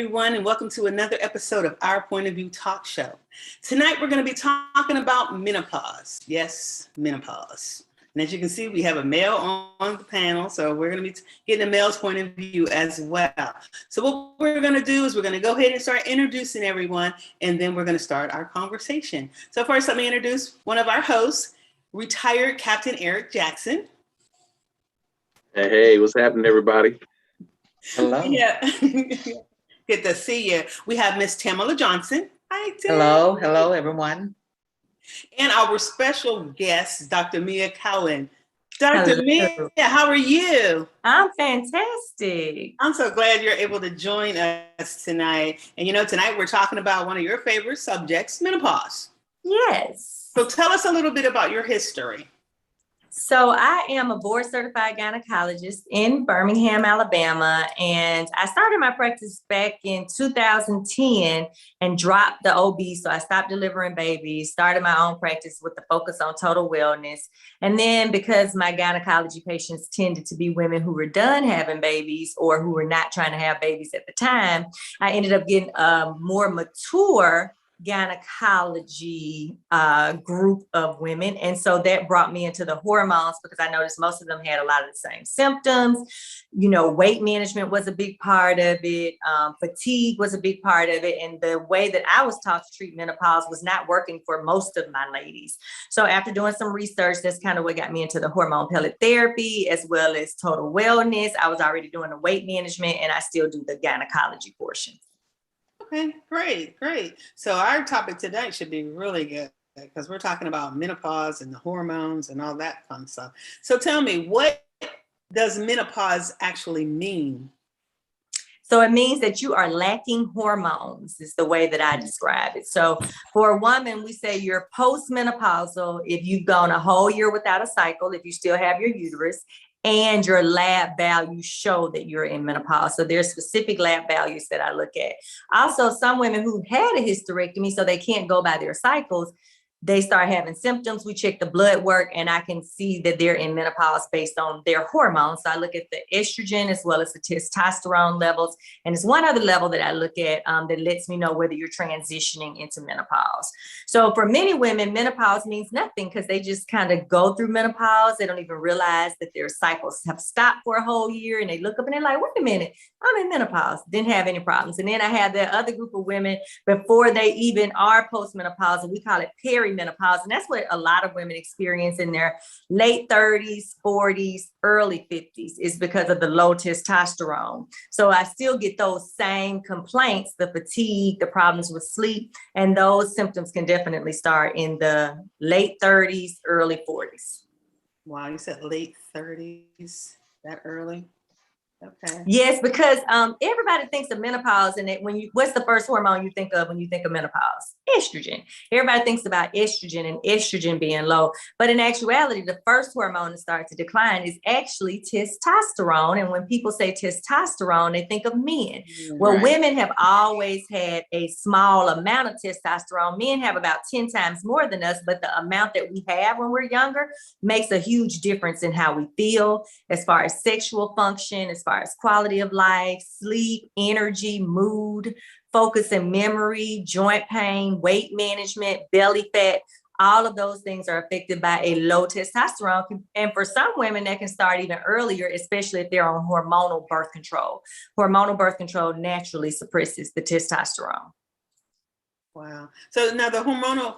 everyone, and welcome to another episode of Our Point of View Talk Show. Tonight, we're going to be talking about menopause. Yes, menopause. And as you can see, we have a male on the panel, so we're going to be getting a male's point of view as well. So what we're going to do is we're going to go ahead and start introducing everyone, and then we're going to start our conversation. So first, let me introduce one of our hosts, retired Captain Eric Jackson. Hey, what's happening, everybody? Hello. Yeah. Good to see you. We have Miss Tamala Johnson. Hi, Tam. Hello, everyone. And our special guest, Dr. Mia Cowan. Dr. Mia, how are you? I'm fantastic. I'm so glad you're able to join us tonight. And tonight we're talking about one of your favorite subjects, menopause. Yes. So tell us a little bit about your history. So I am a board certified gynecologist in Birmingham, Alabama, and I started my practice back in 2010 and dropped the OB. So I stopped delivering babies, started my own practice with the focus on total wellness. And then because my gynecology patients tended to be women who were done having babies or who were not trying to have babies at the time, I ended up getting a more mature gynecology group of women. And so that brought me into the hormones because I noticed most of them had a lot of the same symptoms. Weight management was a big part of it. Fatigue was a big part of it. And the way that I was taught to treat menopause was not working for most of my ladies. So after doing some research, that's kind of what got me into the hormone pellet therapy as well as total wellness. I was already doing the weight management and I still do the gynecology portion. Okay, great. So our topic today should be really good because we're talking about menopause and the hormones and all that fun stuff. So tell me, what does menopause actually mean? So it means that you are lacking hormones is the way that I describe it. So for a woman, we say you're postmenopausal if you've gone a whole year without a cycle, if you still have your uterus, and your lab values show that you're in menopause. So there's specific lab values that I look at. Also, some women who had a hysterectomy, so they can't go by their cycles, they start having symptoms. We check the blood work and I can see that they're in menopause based on their hormones. So I look at the estrogen as well as the testosterone levels. And it's one other level that I look at that lets me know whether you're transitioning into menopause. So for many women, menopause means nothing because they just kind of go through menopause. They don't even realize that their cycles have stopped for a whole year. And they look up and they're like, wait a minute, I'm in menopause. Didn't have any problems. And then I have that other group of women before they even are postmenopausal. We call it perimenopause. And that's what a lot of women experience in their late 30s, 40s, early 50s is because of the low testosterone. So I still get those same complaints, the fatigue, the problems with sleep, and those symptoms can definitely start in the late 30s, early 40s. Wow, you said late 30s, that early? Okay. Yes, because everybody thinks of menopause and what's the first hormone you think of when you think of menopause? Estrogen. Everybody thinks about estrogen and estrogen being low, but in actuality, the first hormone to start to decline is actually testosterone. And when people say testosterone, they think of men. Well, Right. women have always had a small amount of testosterone. Men have about 10 times more than us, but the amount that we have when we're younger makes a huge difference in how we feel as far as sexual function, as far as quality of life, sleep, energy, mood, focus and memory, joint pain, weight management, belly fat. All of those things are affected by a low testosterone. And for some women, that can start even earlier, especially if they're on hormonal birth control. Hormonal birth control naturally suppresses the testosterone. Wow. So now the hormonal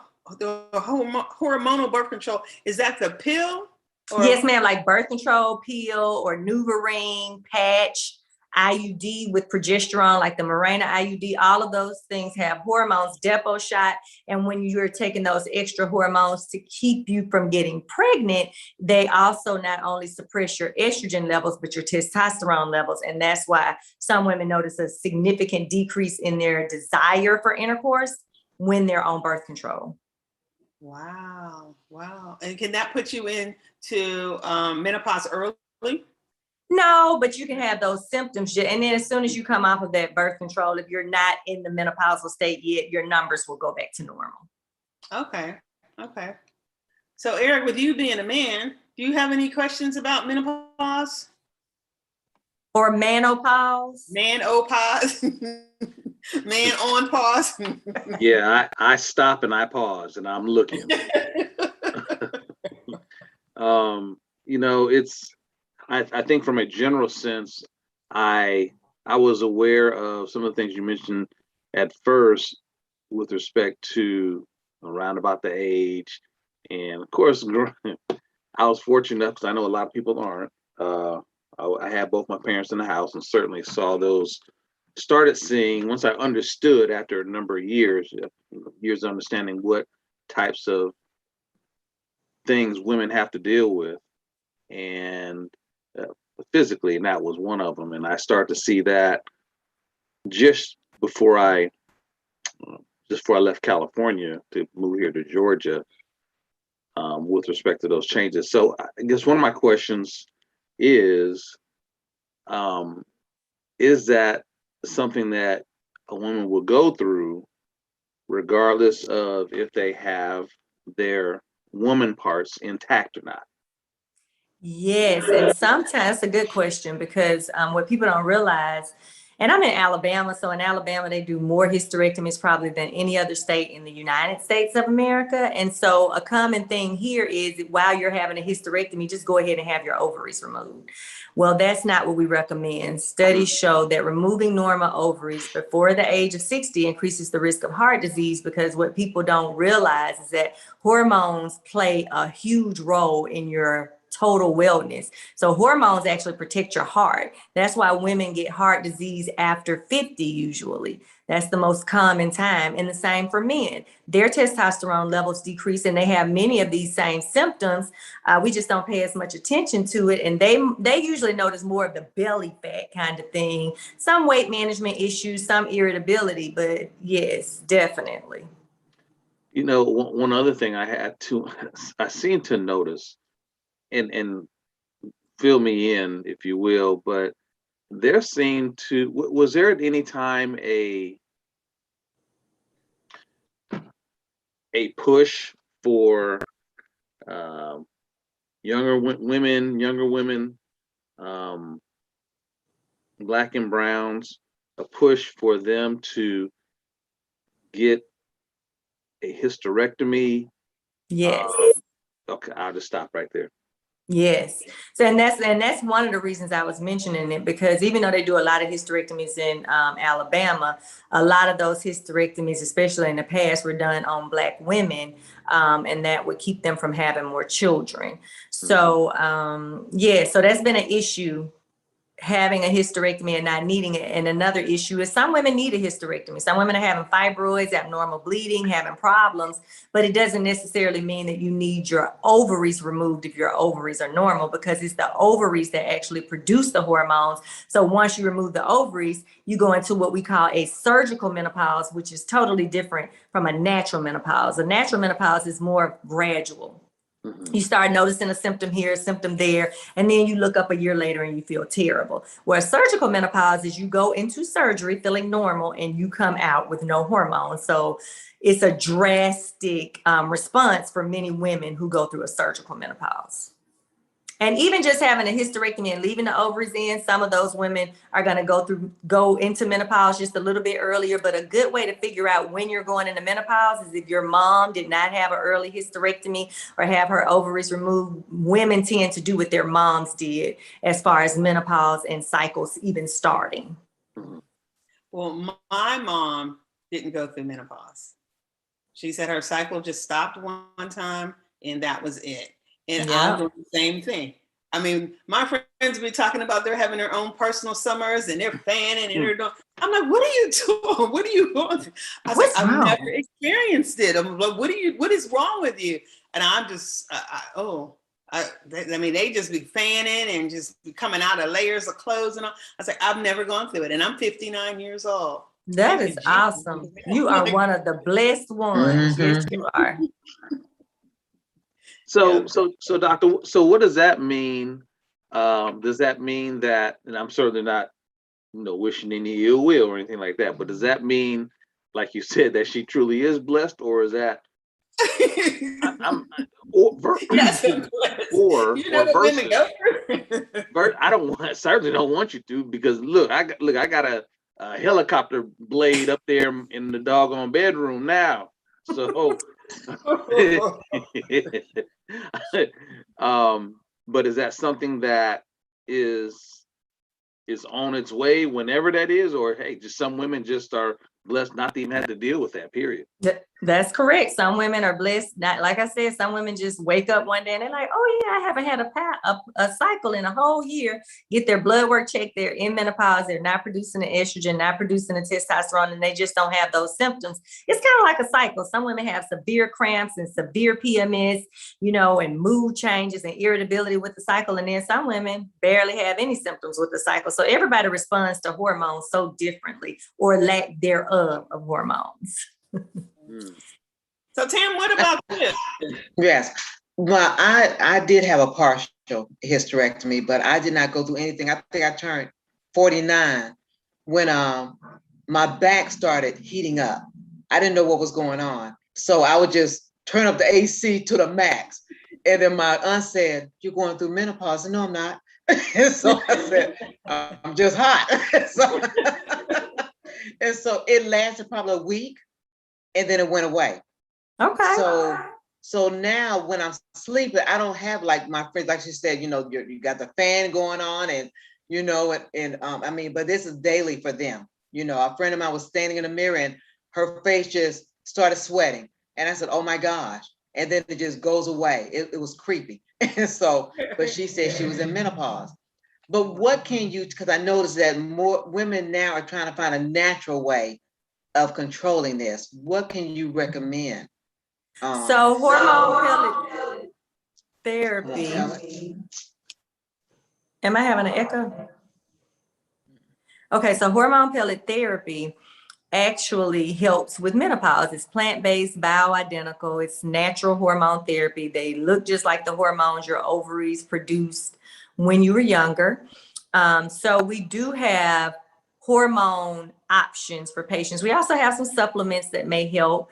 birth control, is that the pill? Or? Yes, ma'am, like birth control pill or NuvaRing, patch, IUD with progesterone, like the Mirena IUD, all of those things have hormones, depot shot. And when you're taking those extra hormones to keep you from getting pregnant, they also not only suppress your estrogen levels, but your testosterone levels. And that's why some women notice a significant decrease in their desire for intercourse when they're on birth control. Wow. And can that put you into menopause early? No, but you can have those symptoms. And then as soon as you come off of that birth control, if you're not in the menopausal state yet, your numbers will go back to normal. Okay. So Eric, with you being a man, do you have any questions about menopause? Or menopause. Man-o-pause, man on pause. Yeah, I stop and I pause and I'm looking. You know, I think from a general sense, I was aware of some of the things you mentioned at first with respect to around about the age. And of course, I was fortunate enough because I know a lot of people aren't. I had both my parents in the house and certainly saw those, started seeing once I understood after a number of years of understanding what types of things women have to deal with and physically, and that was one of them. And I started to see that just before I left California to move here to Georgia, with respect to those changes. So I guess one of my questions is that something that a woman will go through regardless of if they have their woman parts intact or not? Yes, and sometimes it's a good question because what people don't realize, and I'm in Alabama, so in Alabama they do more hysterectomies probably than any other state in the United States of America. And so a common thing here is while you're having a hysterectomy, just go ahead and have your ovaries removed. Well, that's not what we recommend. Studies show that removing normal ovaries before the age of 60 increases the risk of heart disease, because what people don't realize is that hormones play a huge role in your total wellness. So hormones actually protect your heart. That's why women get heart disease after 50 usually. That's the most common time. And the same for men. Their testosterone levels decrease and they have many of these same symptoms. We just don't pay as much attention to it. And they usually notice more of the belly fat kind of thing, some weight management issues, some irritability, but yes, definitely. You know, one other thing I seem to notice, and fill me in if you will, but was there at any time a push for younger women, Black and browns, a push for them to get a hysterectomy? Yes. Okay, I'll just stop right there. Yes. So, and that's one of the reasons I was mentioning it, because even though they do a lot of hysterectomies in Alabama, a lot of those hysterectomies, especially in the past, were done on Black women, and that would keep them from having more children. So, yeah, so that's been an issue, having a hysterectomy and not needing it. And another issue is some women need a hysterectomy. Some women are having fibroids, abnormal bleeding, having problems, but it doesn't necessarily mean that you need your ovaries removed if your ovaries are normal, because it's the ovaries that actually produce the hormones. So once you remove the ovaries, you go into what we call a surgical menopause, which is totally different from a natural menopause. A natural menopause is more gradual. You start noticing a symptom here, a symptom there, and then you look up a year later and you feel terrible. Whereas surgical menopause is you go into surgery feeling normal and you come out with no hormones. So it's a drastic response for many women who go through a surgical menopause. And even just having a hysterectomy and leaving the ovaries in, some of those women are going to go into menopause just a little bit earlier. But a good way to figure out when you're going into menopause is if your mom did not have an early hysterectomy or have her ovaries removed. Women tend to do what their moms did as far as menopause and cycles even starting. Well, my mom didn't go through menopause. She said her cycle just stopped one time and that was it. And I'm doing the same thing. I mean, my friends be talking about they're having their own personal summers and they're fanning and they're doing. I'm like, what are you doing? What are you going through? I was like, I've never experienced it. I'm like, what is wrong with you? And I'm just, I mean, they just be fanning and just be coming out of layers of clothes and all. I was like, I've never gone through it. And I'm 59 years old. That is awesome. You are one of the blessed ones. Yes, you are. So doctor, so what does that mean? Does that mean that, and I'm certainly not, wishing any ill will or anything like that, but does that mean, like you said, that she truly is blessed, or is that, yes, or women go through. First, I certainly don't want you to, because I got a helicopter blade up there in the doggone bedroom now. So, but is that something that is on its way whenever that is, or hey, just some women just are blessed not to even have to deal with that, period? That's correct. Some women are blessed. Not, like I said, some women just wake up one day and they're like, oh yeah, I haven't had a cycle in a whole year. Get their blood work checked. They're in menopause. They're not producing the estrogen, not producing the testosterone, and they just don't have those symptoms. It's kind of like a cycle. Some women have severe cramps and severe PMS, and mood changes and irritability with the cycle. And then some women barely have any symptoms with the cycle. So everybody responds to hormones so differently, or lack thereof of hormones. So Tam, what about this? Yes. Well, I did have a partial hysterectomy, but I did not go through anything. I think I turned 49 when my back started heating up. I didn't know what was going on. So I would just turn up the AC to the max. And then my aunt said, "You're going through menopause." I said, "No, I'm not." And so I said, "I'm just hot." And so it lasted probably a week, and then it went away. Okay. So now when I'm sleeping, I don't have like my friends, like she said, you got the fan going on, and I mean, but this is daily for them. A friend of mine was standing in the mirror and her face just started sweating. And I said, "Oh my gosh." And then it just goes away. It was creepy. And so, but she said she was in menopause. But what can you, because I noticed that more women now are trying to find a natural way of controlling this. What can you recommend? So hormone pellet therapy. Am I having an echo? Okay, so hormone pellet therapy actually helps with menopause. It's plant-based, bioidentical. It's natural hormone therapy. They look just like the hormones your ovaries produced when you were younger. So we do have hormone options for patients. We also have some supplements that may help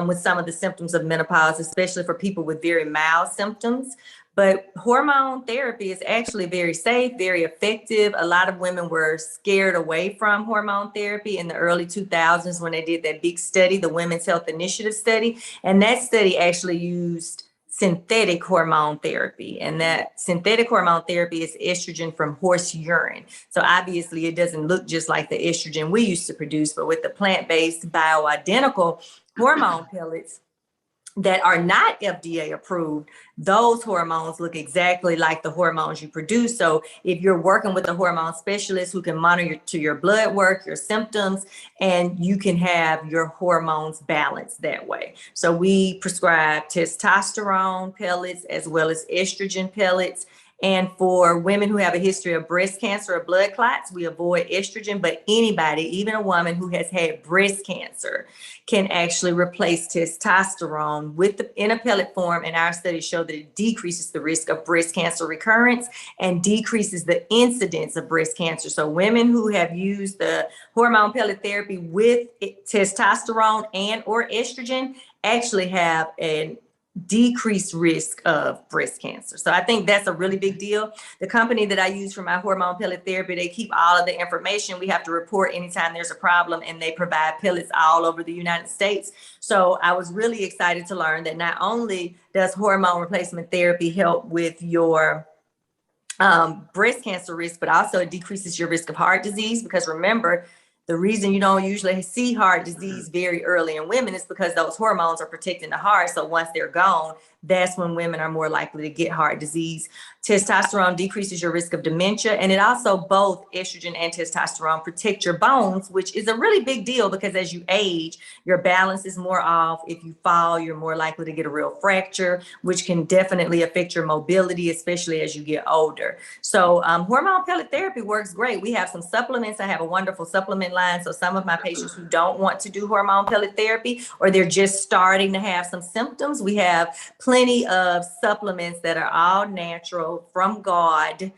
with some of the symptoms of menopause, especially for people with very mild symptoms. But hormone therapy is actually very safe, very effective. A lot of women were scared away from hormone therapy in the early 2000s when they did that big study, the Women's Health Initiative study. And that study actually used synthetic hormone therapy. And that synthetic hormone therapy is estrogen from horse urine. So obviously it doesn't look just like the estrogen we used to produce, but with the plant-based bioidentical hormone pellets that are not FDA approved, those hormones look exactly like the hormones you produce. So if you're working with a hormone specialist who can monitor your blood work, your symptoms, and you can have your hormones balanced that way. So we prescribe testosterone pellets as well as estrogen pellets. And for women who have a history of breast cancer or blood clots, we avoid estrogen, but anybody, even a woman who has had breast cancer, can actually replace testosterone in a pellet form. And our studies show that it decreases the risk of breast cancer recurrence and decreases the incidence of breast cancer. So women who have used the hormone pellet therapy with testosterone and or estrogen actually have an decreased risk of breast cancer. So I think that's a really big deal. The company that I use for my hormone pellet therapy, they keep all of the information. We have to report anytime there's a problem, and they provide pellets all over the United States. So I was really excited to learn that not only does hormone replacement therapy help with your breast cancer risk, but also it decreases your risk of heart disease, because remember, the reason you don't usually see heart disease very early in women is because those hormones are protecting the heart. So once they're gone, that's when women are more likely to get heart disease. Testosterone decreases your risk of dementia, and it also, both estrogen and testosterone protect your bones, which is a really big deal because as you age, your balance is more off. If you fall, you're more likely to get a real fracture, which can definitely affect your mobility, especially as you get older. So hormone pellet therapy works great. We have some supplements. I have a wonderful supplement line. So some of my patients who don't want to do hormone pellet therapy, or they're just starting to have some symptoms, we have plenty of supplements that are all natural from God,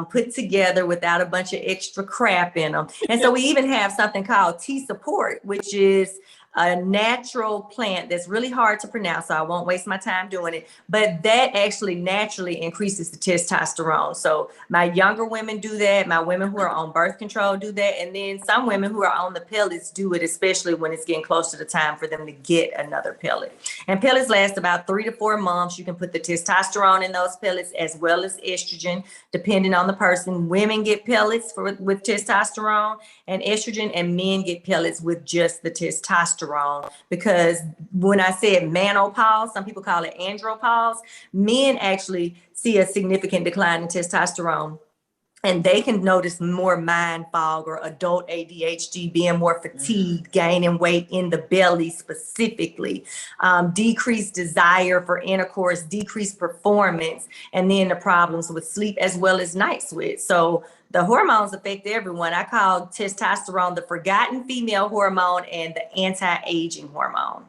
put together without a bunch of extra crap in them. And so we even have something called T-Support, which is a natural plant that's really hard to pronounce, so I won't waste my time doing it, but that actually naturally increases the testosterone. So my younger women do that, my women who are on birth control do that, and then some women who are on the pellets do it, especially when it's getting close to the time for them to get another pellet. And pellets last about 3 to 4 months. You can put the testosterone in those pellets as well as estrogen, depending on the person. Women get pellets with testosterone and estrogen, and men get pellets with just the testosterone. Because when I said menopause, some people call it andropause, men actually see a significant decline in testosterone. And they can notice more mind fog or adult ADHD, being more fatigued, gaining weight in the belly specifically, decreased desire for intercourse, decreased performance, and then the problems with sleep as well as night sweats. So the hormones affect everyone. I call testosterone the forgotten female hormone and the anti-aging hormone.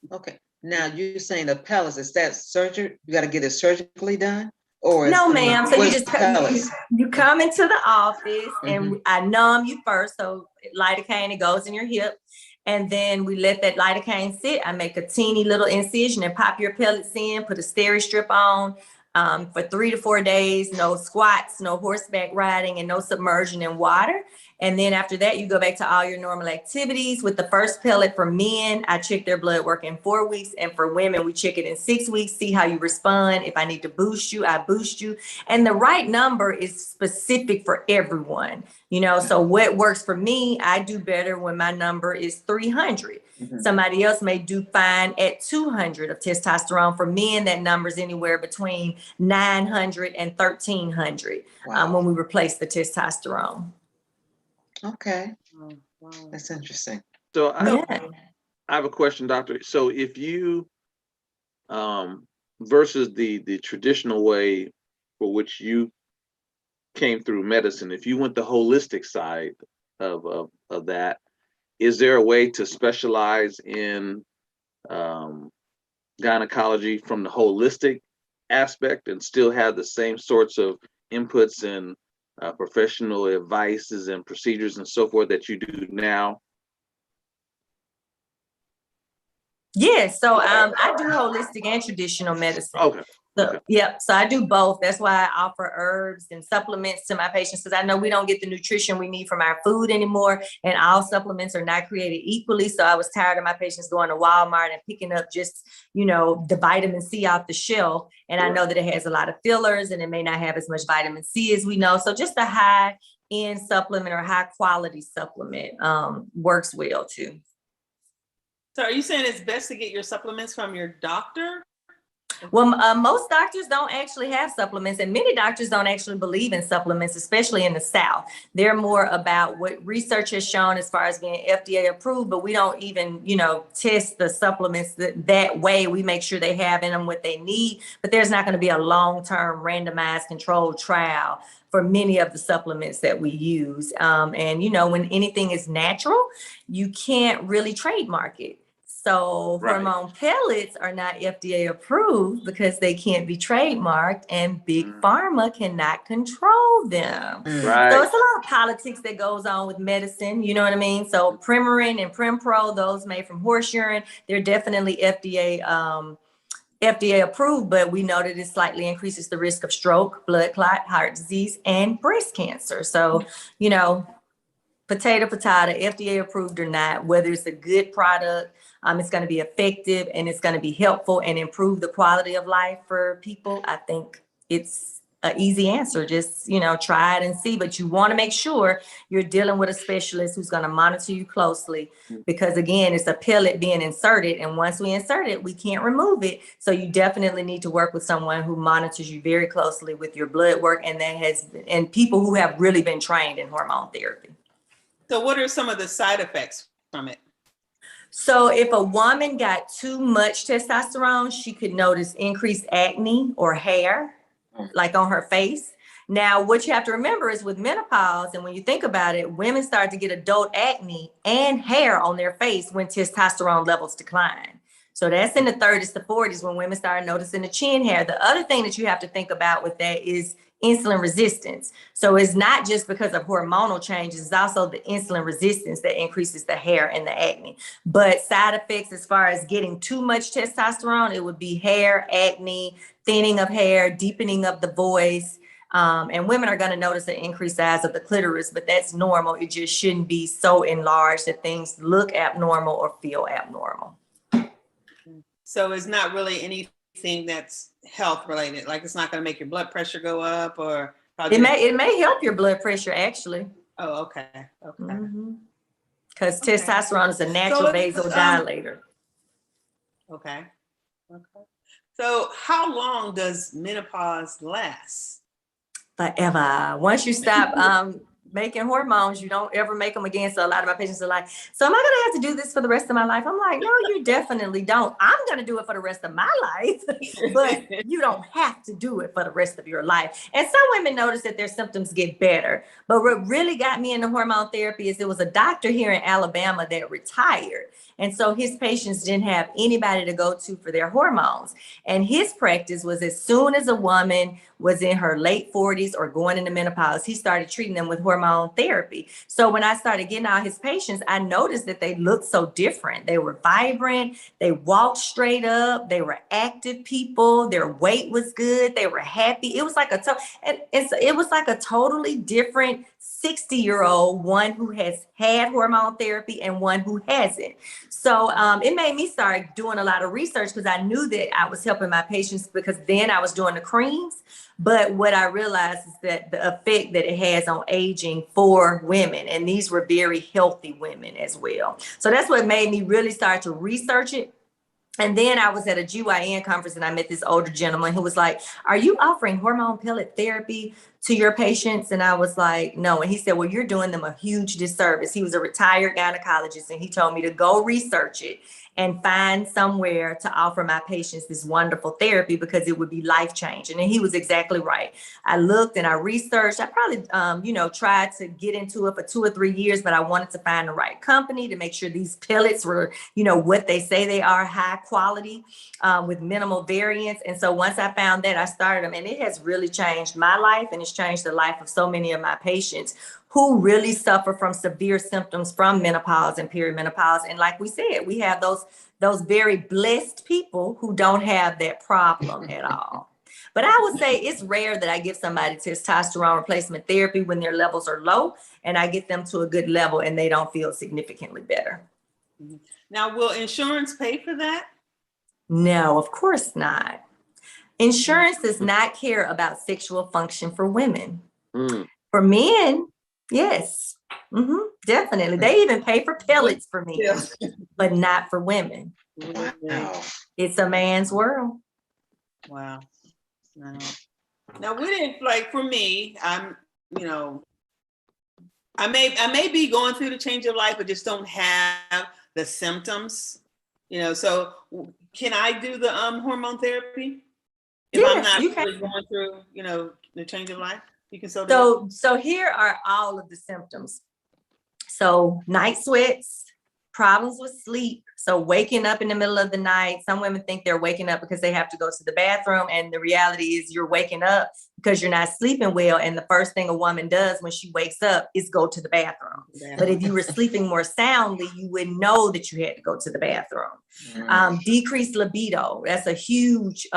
Okay, now you're saying the pellets, is that surgery? You got to get it surgically done? Or No, ma'am. So what you is just pellets? you come into the office and I numb you first. So lidocaine, it goes in your hip. And then we let that lidocaine sit. I make a teeny little incision and pop your pellets in, put a steri strip on for 3 to 4 days, no squats, no horseback riding, and no submersion in water. And then after that, you go back to all your normal activities. With the first pellet for men, I check their blood work in 4 weeks. And for women, we check it in 6 weeks, see how you respond. If I need to boost you, I boost you. And the right number is specific for everyone. You know, so what works for me, I do better when my number is 300. Somebody else may do fine at 200 of testosterone. For men, that number is anywhere between 900 and 1300 when we replace the testosterone. Okay, Oh, wow. that's interesting. So I Yeah. have a question, doctor. So if you, versus the traditional way for which you came through medicine, if you went the holistic side of that, is there a way to specialize in gynecology from the holistic aspect and still have the same sorts of inputs and professional advices and procedures and so forth that you do now? Yes, so I do holistic and traditional medicine. Okay. So, yeah, so I do both. That's why I offer herbs and supplements to my patients, because I know we don't get the nutrition we need from our food anymore, and all supplements are not created equally. So I was tired of my patients going to Walmart and picking up just, you know, the vitamin C off the shelf. And I know that it has a lot of fillers and it may not have as much vitamin C as we know. So just a high end supplement or high quality supplement works well too. So are you saying it's best to get your supplements from your doctor? Well, most doctors don't actually have supplements, and many doctors don't actually believe in supplements, especially in the South. They're more about what research has shown as far as being FDA approved, but we don't even, you know, test the supplements that way. We make sure they have in them what they need, but there's not going to be a long-term randomized controlled trial for many of the supplements that we use. And, you know, when anything is natural, you can't really trademark it. So hormone pellets are not FDA approved because they can't be trademarked, and big pharma cannot control them. Right. So it's a lot of politics that goes on with medicine, you know what I mean? So Premarin and Prempro, those made from horse urine, they're definitely FDA approved, but we know that it slightly increases the risk of stroke, blood clot, heart disease, and breast cancer. So, you know, potato, FDA approved or not, whether it's a good product, it's going to be effective and it's going to be helpful and improve the quality of life for people. I think it's an easy answer. Just, you know, try it and see, but you want to make sure you're dealing with a specialist who's going to monitor you closely, because again, it's a pellet being inserted. And once we insert it, we can't remove it. So you definitely need to work with someone who monitors you very closely with your blood work, and people who have really been trained in hormone therapy. So what are some of the side effects from it? So if a woman got too much testosterone, she could notice increased acne or hair, like on her face. Now, what you have to remember is with menopause, and when you think about it, women start to get adult acne and hair on their face when testosterone levels decline. So that's in the 30s to 40s when women start noticing the chin hair. The other thing that you have to think about with that is insulin resistance. So it's not just because of hormonal changes, it's also the insulin resistance that increases the hair and the acne. But side effects as far as getting too much testosterone, it would be hair, acne, thinning of hair, deepening of the voice. And women are going to notice an increased size of the clitoris, but that's normal. It just shouldn't be so enlarged that things look abnormal or feel abnormal. So it's not really anything that's health related. Like it's not going to make your blood pressure go up, or It may help your blood pressure actually. Oh, okay. Okay. Because Okay. testosterone is a natural So let's, vasodilator. Okay. Okay. So how long does menopause last? Forever. Once you stop making hormones, you don't ever make them again. So a lot of my patients are like, so am I going to have to do this for the rest of my life? I'm like, no, you definitely don't. I'm going to do it for the rest of my life, but you don't have to do it for the rest of your life. And some women notice that their symptoms get better. But what really got me into hormone therapy is there was a doctor here in Alabama that retired. And so his patients didn't have anybody to go to for their hormones. And his practice was as soon as a woman was in her late 40s or going into menopause, he started treating them with hormone therapy. So when I started getting out his patients, I noticed that they looked so different. They were vibrant. They walked straight up. They were active people. Their weight was good. They were happy. It was like it was like a totally different 60-year-old, one who has had hormone therapy and one who hasn't. So it made me start doing a lot of research because I knew that I was helping my patients because then I was doing the creams. But what I realized is that the effect that it has on aging for women, and these were very healthy women as well. So that's what made me really start to research it. And then I was at a GYN conference and I met this older gentleman who was like, are you offering hormone pellet therapy to your patients? And I was like, no. And he said, well, you're doing them a huge disservice. He was a retired gynecologist and he told me to go research it and find somewhere to offer my patients this wonderful therapy because it would be life-changing. And he was exactly right. I looked and I researched. I probably, tried to get into it for 2 or 3 years, but I wanted to find the right company to make sure these pellets were, what they say they are, high quality, with minimal variance. And so once I found that, I started them, and it has really changed my life, and it's changed the life of so many of my patients who really suffer from severe symptoms from menopause and perimenopause. And like we said, we have those very blessed people who don't have that problem at all. But I would say it's rare that I give somebody testosterone replacement therapy when their levels are low, and I get them to a good level and they don't feel significantly better. Now, will insurance pay for that? No, of course not. Insurance does not care about sexual function for women. For men, yes, definitely. They even pay for pellets for men, but not for women. Wow. It's a man's world. Wow. No. Now we didn't, like, for me, I'm, I may be going through the change of life, but just don't have the symptoms, so can I do the do therapy? If Yes, I'm not you can. really going through, the change of life, you can still do it? So here are all of the symptoms. So night sweats, problems with sleep. So waking up in the middle of the night. Some women think they're waking up because they have to go to the bathroom. And the reality is you're waking up because you're not sleeping well. And the first thing a woman does when she wakes up is go to the bathroom. But if you were sleeping more soundly, you wouldn't know that you had to go to the bathroom. Decreased libido. That's a huge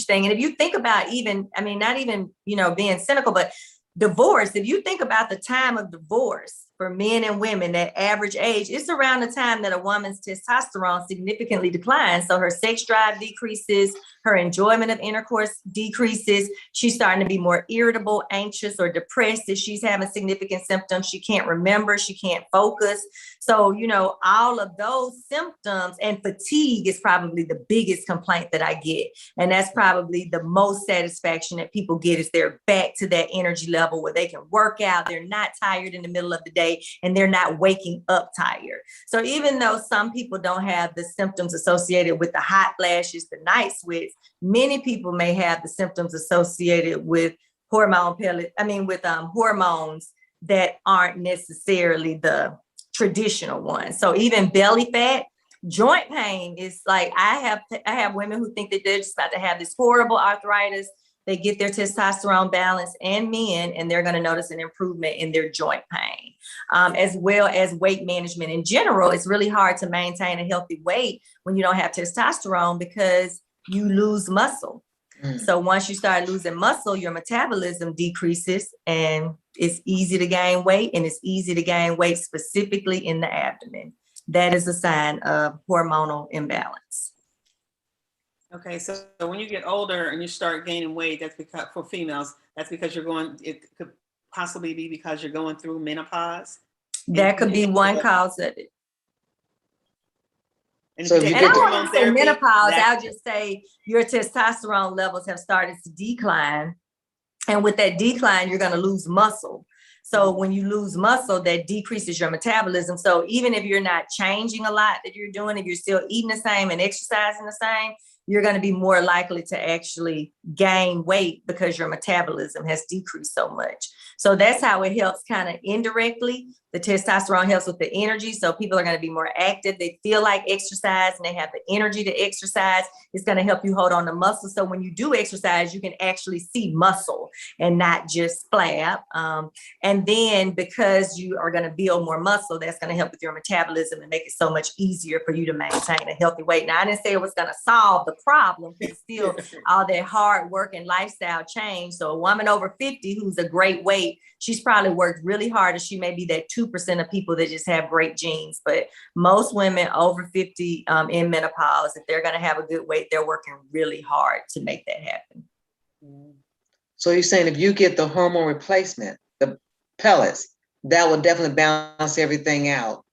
thing. And if you think about not even, being cynical, but divorce, if you think about the time of divorce for men and women, that average age, it's around the time that a woman's testosterone significantly declines. So her sex drive decreases, her enjoyment of intercourse decreases. She's starting to be more irritable, anxious, or depressed. If she's having significant symptoms, she can't remember, she can't focus. So, all of those symptoms, and fatigue is probably the biggest complaint that I get. And that's probably the most satisfaction that people get, is they're back to that energy level where they can work out. They're not tired in the middle of the day and they're not waking up tired. So even though some people don't have the symptoms associated with the hot flashes, the night sweats, many people may have the symptoms associated with hormones that aren't necessarily the traditional ones. So even belly fat, joint pain is like, I have women who think that they're just about to have this horrible arthritis. they get their testosterone balance, and men, and they're going to notice an improvement in their joint pain, as well as weight management in general. It's really hard to maintain a healthy weight when you don't have testosterone because you lose muscle. So once you start losing muscle, your metabolism decreases, and it's easy to gain weight, and it's easy to gain weight specifically in the abdomen. That is a sign of hormonal imbalance. Okay, so when you get older and you start gaining weight, that's because for females, that's because it could possibly be because you're going through menopause. That could be one cause of it. And So if if you you And I take get don't hormone want to say therapy, menopause, that- I'll just say your testosterone levels have started to decline. And with that decline, you're going to lose muscle. So when you lose muscle, that decreases your metabolism. So even if you're not changing a lot that you're doing, if you're still eating the same and exercising the same, you're going to be more likely to actually gain weight because your metabolism has decreased so much. So that's how it helps kind of indirectly. The testosterone helps with the energy. So people are going to be more active. They feel like exercise and they have the energy to exercise. It's going to help you hold on to muscle. So when you do exercise, you can actually see muscle and not just flab. And then because you are going to build more muscle, that's going to help with your metabolism and make it so much easier for you to maintain a healthy weight. Now, I didn't say it was going to solve the problem. It's still all that hard work and lifestyle change. So a woman over 50 who's a great weight, she's probably worked really hard, and she may be that 2% of people that just have great genes. But most women over 50 in menopause, if they're going to have a good weight, they're working really hard to make that happen. So you're saying if you get the hormone replacement, the pellets, that will definitely balance everything out.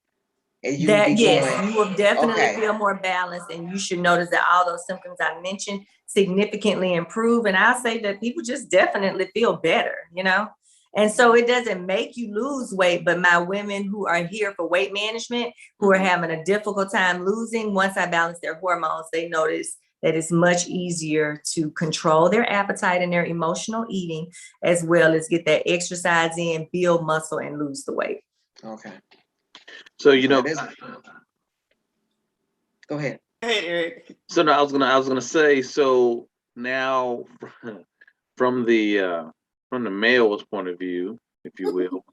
And you will be Yes, going, you will definitely okay. feel more balanced, and you should notice that all those symptoms I mentioned significantly improve. And I'll say that people just definitely feel better, you know? And so it doesn't make you lose weight, but my women who are here for weight management, who are having a difficult time losing, once I balance their hormones, they notice that it's much easier to control their appetite and their emotional eating, as well as get that exercise in, build muscle, and lose the weight. Okay. So, you know, Go ahead. Go ahead, Eric. so no, I was gonna say, so now from the male's point of view, if you will,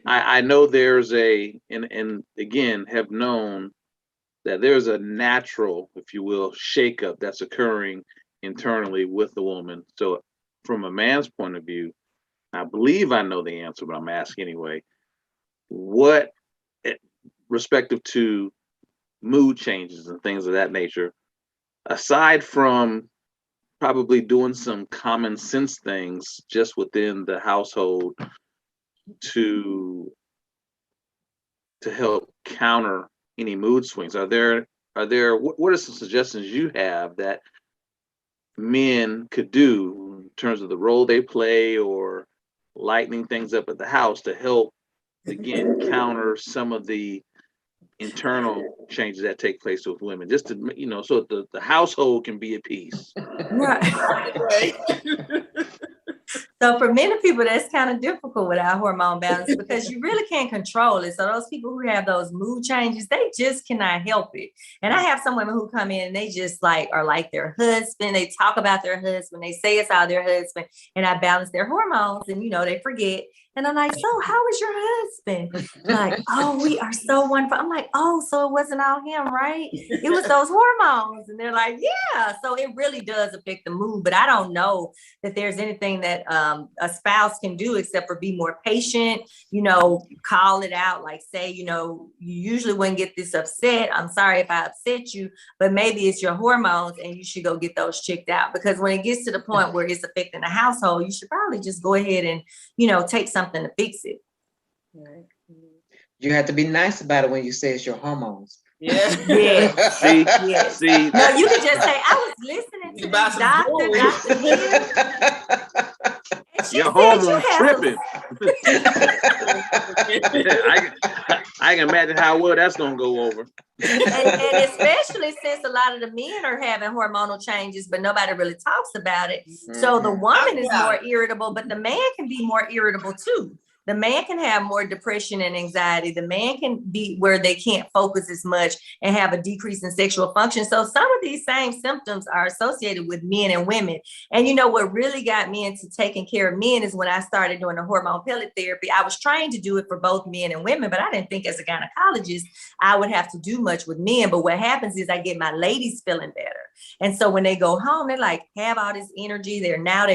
I know there's and again have known that there's a natural, if you will, shakeup that's occurring internally with the woman. So from a man's point of view, I believe I know the answer, but I'm asking anyway. What, respective to mood changes and things of that nature, aside from probably doing some common sense things just within the household to help counter any mood swings, what are some suggestions you have that men could do in terms of the role they play or lightening things up at the house to help, again, counter some of the internal changes that take place with women, just to, you know, so the household can be at peace? Right. So for many people, that's kind of difficult without hormone balance because you really can't control it. So those people who have those mood changes, they just cannot help it. And I have some women who come in and they just are like their husband. They talk about their husband. They say it's all their husband, and I balance their hormones, and you know, they forget. And I'm like, so how is your husband? Like, oh, we are so wonderful. I'm like, oh, so it wasn't all him, right? It was those hormones. And they're like, yeah. So it really does affect the mood. But I don't know that there's anything that a spouse can do except for be more patient, you know, call it out, like say, you know, you usually wouldn't get this upset. I'm sorry if I upset you, but maybe it's your hormones and you should go get those checked out. Because when it gets to the point where it's affecting the household, you should probably just go ahead and, you know, take something to fix it. Right. You have to be nice about it when you say it's your hormones. Yeah. Yeah. See, Yes. see, No, you can just say, I was listening to You buy this some doctor, jewelry. Dr. Hill, and she your said hormones you have tripping. I can imagine how well that's gonna go over. and especially since a lot of the men are having hormonal changes, but nobody really talks about it. So the woman is more irritable, but the man can be more irritable too. The man can have more depression and anxiety. The man can be where they can't focus as much and have a decrease in sexual function. So some of these same symptoms are associated with men and women. And you know what really got me into taking care of men is when I started doing the hormone pellet therapy. I was trained to do it for both men and women, but I didn't think as a gynecologist I would have to do much with men. But what happens is I get my ladies feeling better. And so when they go home, they like have all this energy. They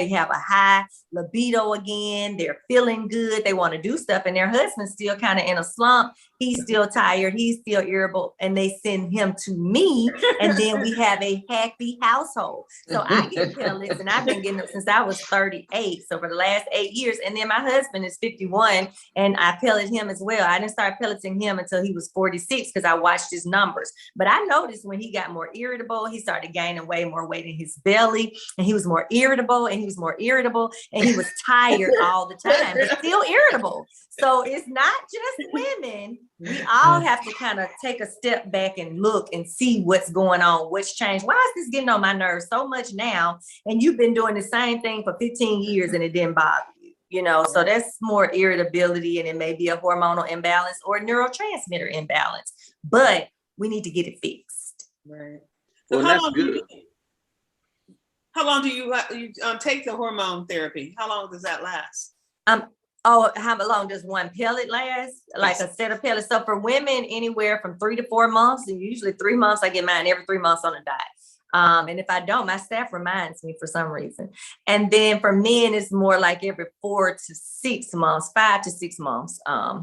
have a high libido again. They're feeling good. They want to do stuff, and their husband's still kind of in a slump. He's still tired. He's still irritable, and they send him to me, and then we have a happy household. So I get pellets, and I've been getting them since I was 38. So for the last 8 years, and then my husband is 51, and I pellet him as well. I didn't start pelleting him until he was 46 because I watched his numbers. But I noticed when he got more irritable, he started gaining way more weight in his belly, and he was more irritable, and he was more irritable, and he was tired all the time, but still irritable. So it's not just women. We all have to kind of take a step back and look and see what's going on, what's changed. Why is this getting on my nerves so much now? And you've been doing the same thing for 15 years and it didn't bother you, you know? So that's more irritability, and it may be a hormonal imbalance or neurotransmitter imbalance, but we need to get it fixed. Right. Well, So that's good. how long do you take the hormone therapy? How long does that last? Oh, how long does one pellet last? Like a set of pellets. So for women, anywhere from 3 to 4 months, and usually 3 months. I get mine every 3 months on a diet. And if I don't, my staff reminds me for some reason. And then for men, it's more like every 4 to 6 months, 5 to 6 months.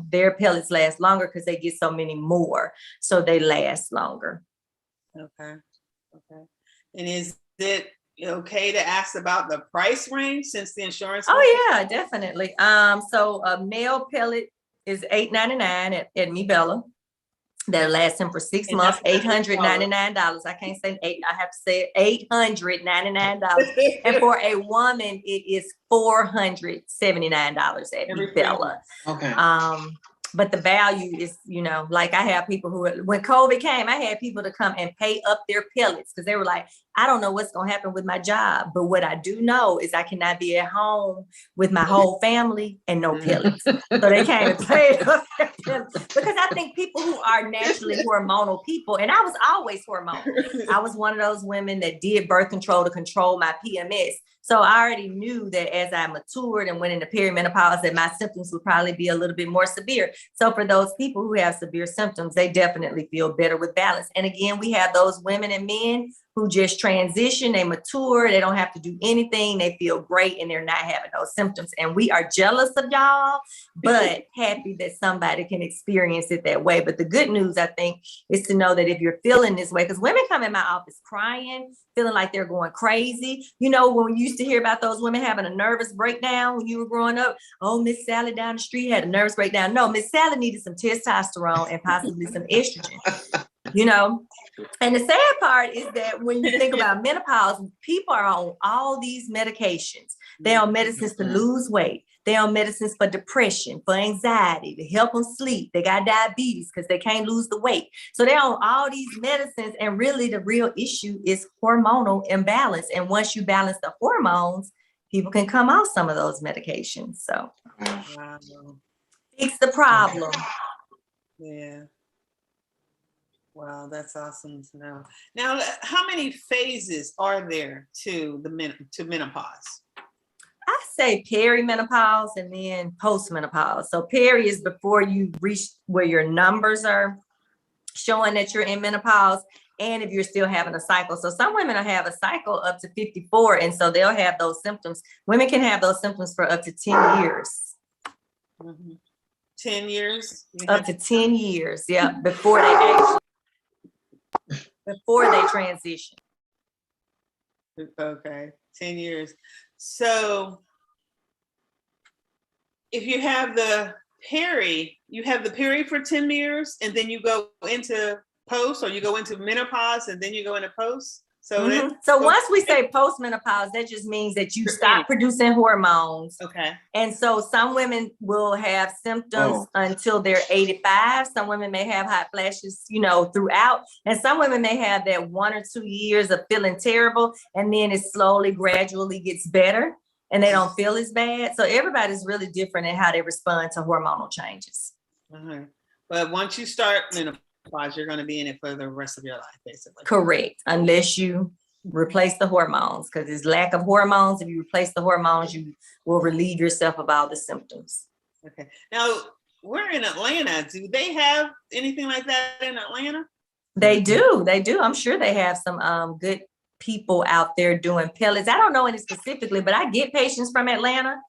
Their pellets last longer because they get so many more, so they last longer. Okay. And is it okay to ask about the price range since the insurance? Oh yeah, definitely. So a male pellet is $8.99 at Me Bella. That'll last him for 6 And months, that's $899. I can't say eight, I have to say it, $899. And for a woman, it is $479 at Every Me Bella. Okay. But the value is, you know, like I have people who, when COVID came, I had people to come and pay up their pellets because they were like, I don't know what's going to happen with my job. But what I do know is I cannot be at home with my whole family and no pellets. So they came and paid up their pellets because I think people who are naturally hormonal people, and I was always hormonal. I was one of those women that did birth control to control my PMS. So I already knew that as I matured and went into perimenopause, that my symptoms would probably be a little bit more severe. So for those people who have severe symptoms, they definitely feel better with balance. And again, we have those women and men who just transition, they mature, they don't have to do anything, they feel great, and they're not having those symptoms. And we are jealous of y'all, but happy that somebody can experience it that way. But the good news, I think, is to know that if you're feeling this way, because women come in my office crying, feeling like they're going crazy. You know, when we used to hear about those women having a nervous breakdown when you were growing up, oh, Miss Sally down the street had a nervous breakdown. No, Miss Sally needed some testosterone and possibly some estrogen. You know, and the sad part is that when you think about menopause, people are on all these medications. They're on medicines to lose weight. They're on medicines for depression, for anxiety, to help them sleep. They got diabetes because they can't lose the weight. So they're on all these medicines. And really the real issue is hormonal imbalance. And once you balance the hormones, people can come off some of those medications. So Wow. fix the problem. Yeah. Wow, that's awesome to know. Now, how many phases are there to menopause? I say perimenopause and then postmenopause. So peri is before you reach where your numbers are showing that you're in menopause, and if you're still having a cycle. So some women will have a cycle up to 54, and so they'll have those symptoms. Women can have those symptoms for up to 10 years. Mhm. 10 years? Up to 10 years, yeah, before they transition. Okay, 10 years. So if you have the peri, you have the peri for 10 years, and then you go into post, or you go into menopause and then you go into post. So So once we say postmenopause, that just means that you stop producing hormones. Okay. And so some women will have symptoms until they're 85. Some women may have hot flashes, you know, throughout. And some women may have that 1 or 2 years of feeling terrible, and then it slowly, gradually gets better. and they don't feel as bad. So everybody's really different in how they respond to hormonal changes. Uh-huh. But once you start menopause, you're going to be in it for the rest of your life, basically. Correct, unless you replace the hormones, because there's lack of hormones. If you replace the hormones, you will relieve yourself of all the symptoms. Okay. Now, we're in Atlanta. Do they have anything like that in Atlanta? They do. I'm sure they have some good people out there doing pellets. I don't know any specifically, but I get patients from Atlanta.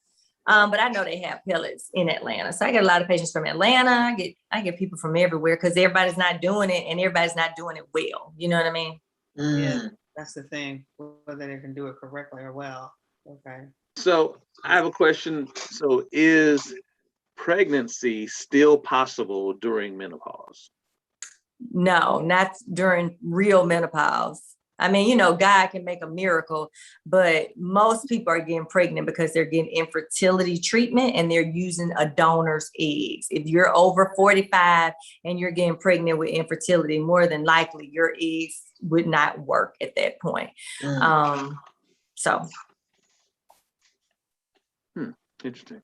But I know they have pellets in Atlanta. So I get a lot of patients from Atlanta. I get people from everywhere because everybody's not doing it and everybody's not doing it well. You know what I mean? Yeah, that's the thing, whether they can do it correctly or well. Okay. So I have a question. So is pregnancy still possible during menopause? No, not during real menopause. I mean, you know, God can make a miracle, but most people are getting pregnant because they're getting infertility treatment and they're using a donor's eggs. If you're over 45 and you're getting pregnant with infertility, more than likely your eggs would not work at that point. So. Interesting.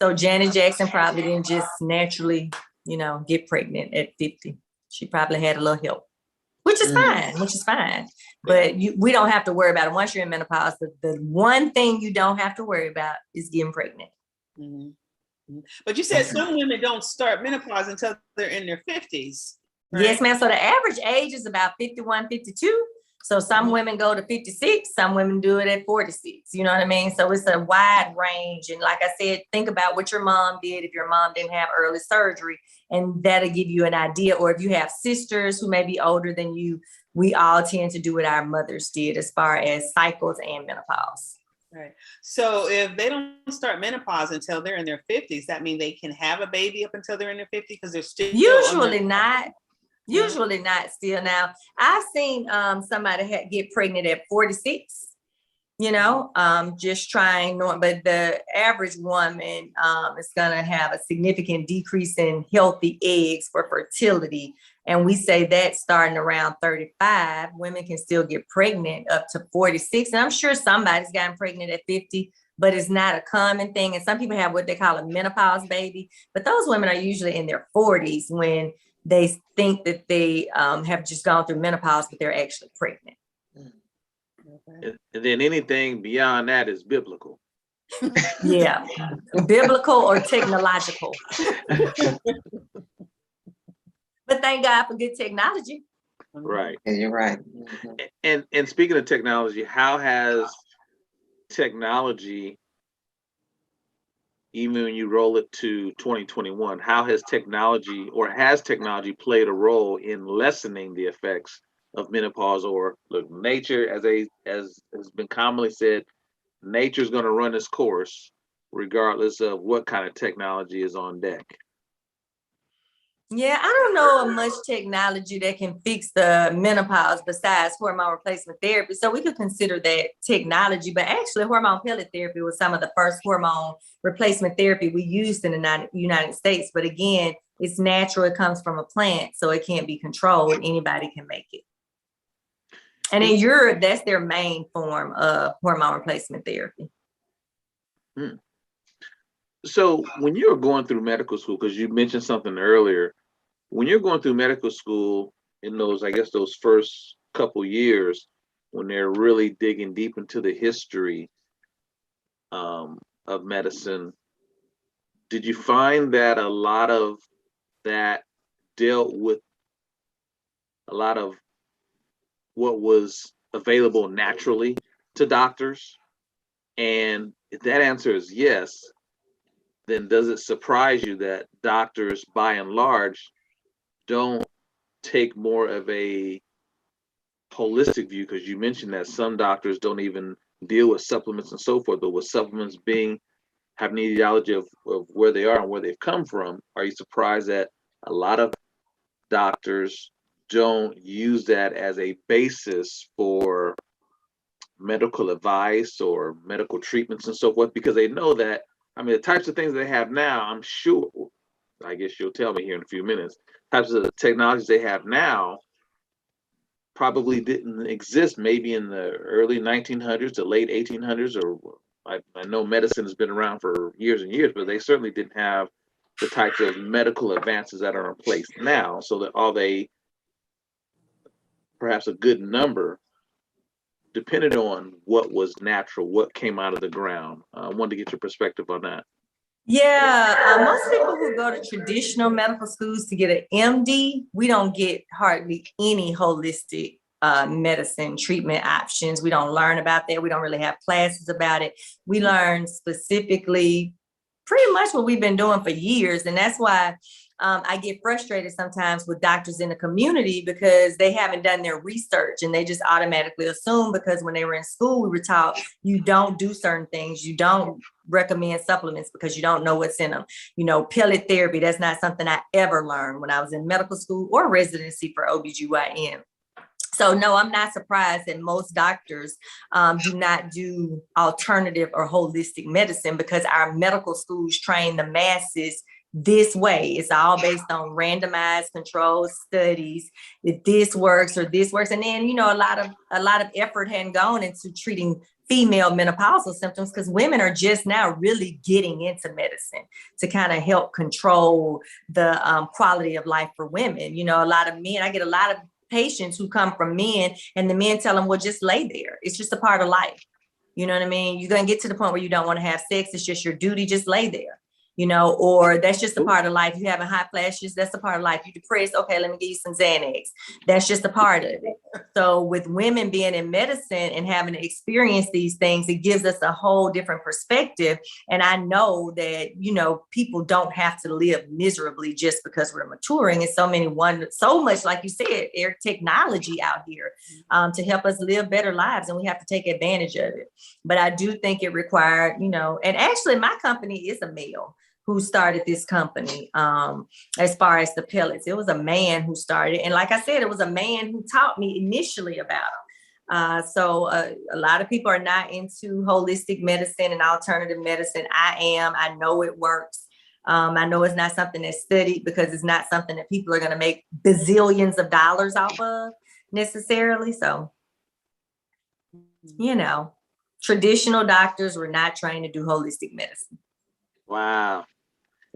So Janet Jackson probably didn't just naturally, you know, get pregnant at 50. She probably had a little help. Which is fine, but we don't have to worry about it. Once you're in menopause, the one thing you don't have to worry about is getting pregnant. Mm-hmm. But you said some women don't start menopause until they're in their 50s. Right? Yes, ma'am. So the average age is about 51, 52. So some women go to 56, some women do it at 46. You know what I mean? So it's a wide range. And like I said, think about what your mom did if your mom didn't have early surgery, and that'll give you an idea. Or if you have sisters who may be older than you, we all tend to do what our mothers did as far as cycles and menopause. Right. So if they don't start menopause until they're in their 50s, that means they can have a baby up until they're in their 50s because they're still usually not. Usually not still. Now, I've seen somebody get pregnant at 46, you know, just trying, but the average woman is going to have a significant decrease in healthy eggs for fertility. And we say that starting around 35, women can still get pregnant up to 46. And I'm sure somebody's gotten pregnant at 50, but it's not a common thing. And some people have what they call a menopause baby, but those women are usually in their 40s when they think that they have just gone through menopause, but they're actually pregnant. And then anything beyond that is biblical. Yeah, biblical or technological. But thank God for good technology. Right. Yeah, you're right. And speaking of technology, how has technology, even when you roll it to 2021, how has technology played a role in lessening the effects of menopause? Or look, nature, as has been commonly said, nature's going to run its course regardless of what kind of technology is on deck. Yeah, I don't know of much technology that can fix the menopause besides hormone replacement therapy. So we could consider that technology, but actually hormone pellet therapy was some of the first hormone replacement therapy we used in the United States. But again, it's natural. It comes from a plant, so it can't be controlled. Anybody can make it. And in Europe, that's their main form of hormone replacement therapy. So when you're going through medical school, because you mentioned something earlier, when you're going through medical school in those, I guess, those first couple years, when they're really digging deep into the history of medicine, did you find that a lot of that dealt with a lot of what was available naturally to doctors? And if that answer is yes, then does it surprise you that doctors, by and large, don't take more of a holistic view? Because you mentioned that some doctors don't even deal with supplements and so forth, but with supplements have an ideology of where they are and where they've come from. Are you surprised that a lot of doctors don't use that as a basis for medical advice or medical treatments and so forth? Because they know that, I mean, the types of things they have now, I'm sure, I guess you'll tell me here in a few minutes, types of technologies they have now probably didn't exist maybe in the early 1900s to late 1800s, or I know medicine has been around for years and years, but they certainly didn't have the types of medical advances that are in place now, so that all they, perhaps a good number, depended on what was natural, what came out of the ground. I wanted to get your perspective on that. Yeah, most people who go to traditional medical schools to get an MD, we don't get hardly any holistic medicine treatment options. We don't learn about that. We don't really have classes about it. We learn specifically pretty much what we've been doing for years. And that's why I get frustrated sometimes with doctors in the community, because they haven't done their research and they just automatically assume, because when they were in school, we were taught you don't do certain things. You don't recommend supplements because you don't know what's in them. You know, pellet therapy, that's not something I ever learned when I was in medical school or residency for OBGYN. So no, I'm not surprised that most doctors do not do alternative or holistic medicine, because our medical schools train the masses this way. It's all based on randomized controlled studies. If this works or this works. And then, you know, a lot of effort hadn't gone into treating female menopausal symptoms, because women are just now really getting into medicine to kind of help control the quality of life for women. You know, a lot of men, I get a lot of patients who come from men, and the men tell them, well, just lay there. It's just a part of life. You know what I mean? You're going to get to the point where you don't want to have sex. It's just your duty. Just lay there. You know, or that's just a part of life. You having hot flashes, that's a part of life. You depressed, okay, let me give you some Xanax. That's just a part of it. So with women being in medicine and having to experience these things, it gives us a whole different perspective. And I know that, you know, people don't have to live miserably just because we're maturing. And so much, like you said, Eric, technology out here to help us live better lives, and we have to take advantage of it. But I do think it required, you know, and actually my company is a male who started this company. As far as the pellets, it was a man who started. And like I said, it was a man who taught me initially about them. So a lot of people are not into holistic medicine and alternative medicine. I am. I know it works. I know it's not something that's studied, because it's not something that people are going to make bazillions of dollars off of necessarily. So, you know, traditional doctors were not trained to do holistic medicine. Wow.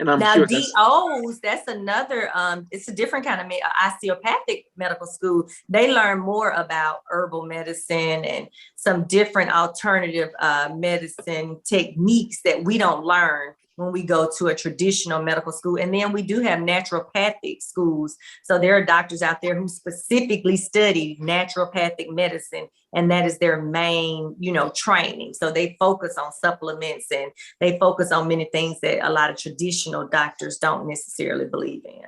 And I'm now, sure DOs, that's another, it's a different kind of osteopathic medical school. They learn more about herbal medicine and some different alternative medicine techniques that we don't learn when we go to a traditional medical school. And then we do have naturopathic schools. So there are doctors out there who specifically study naturopathic medicine, and that is their main, you know, training. So they focus on supplements and they focus on many things that a lot of traditional doctors don't necessarily believe in.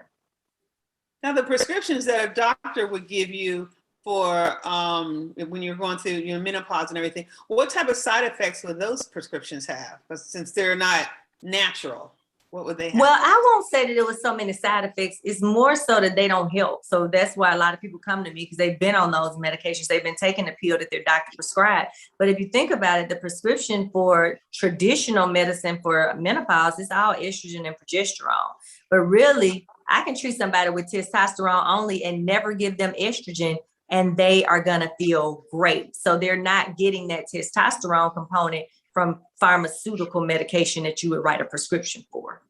Now, the prescriptions that a doctor would give you for when you're going through your menopause and everything, what type of side effects would those prescriptions have? Because since they're not natural, what would they have? Well, I won't say that there was so many side effects. It's more so that they don't help. So that's why a lot of people come to me, because they've been on those medications. They've been taking the pill that their doctor prescribed. But if you think about it, the prescription for traditional medicine for menopause is all estrogen and progesterone. But really, I can treat somebody with testosterone only and never give them estrogen, and they are going to feel great. So they're not getting that testosterone component from pharmaceutical medication that you would write a prescription for.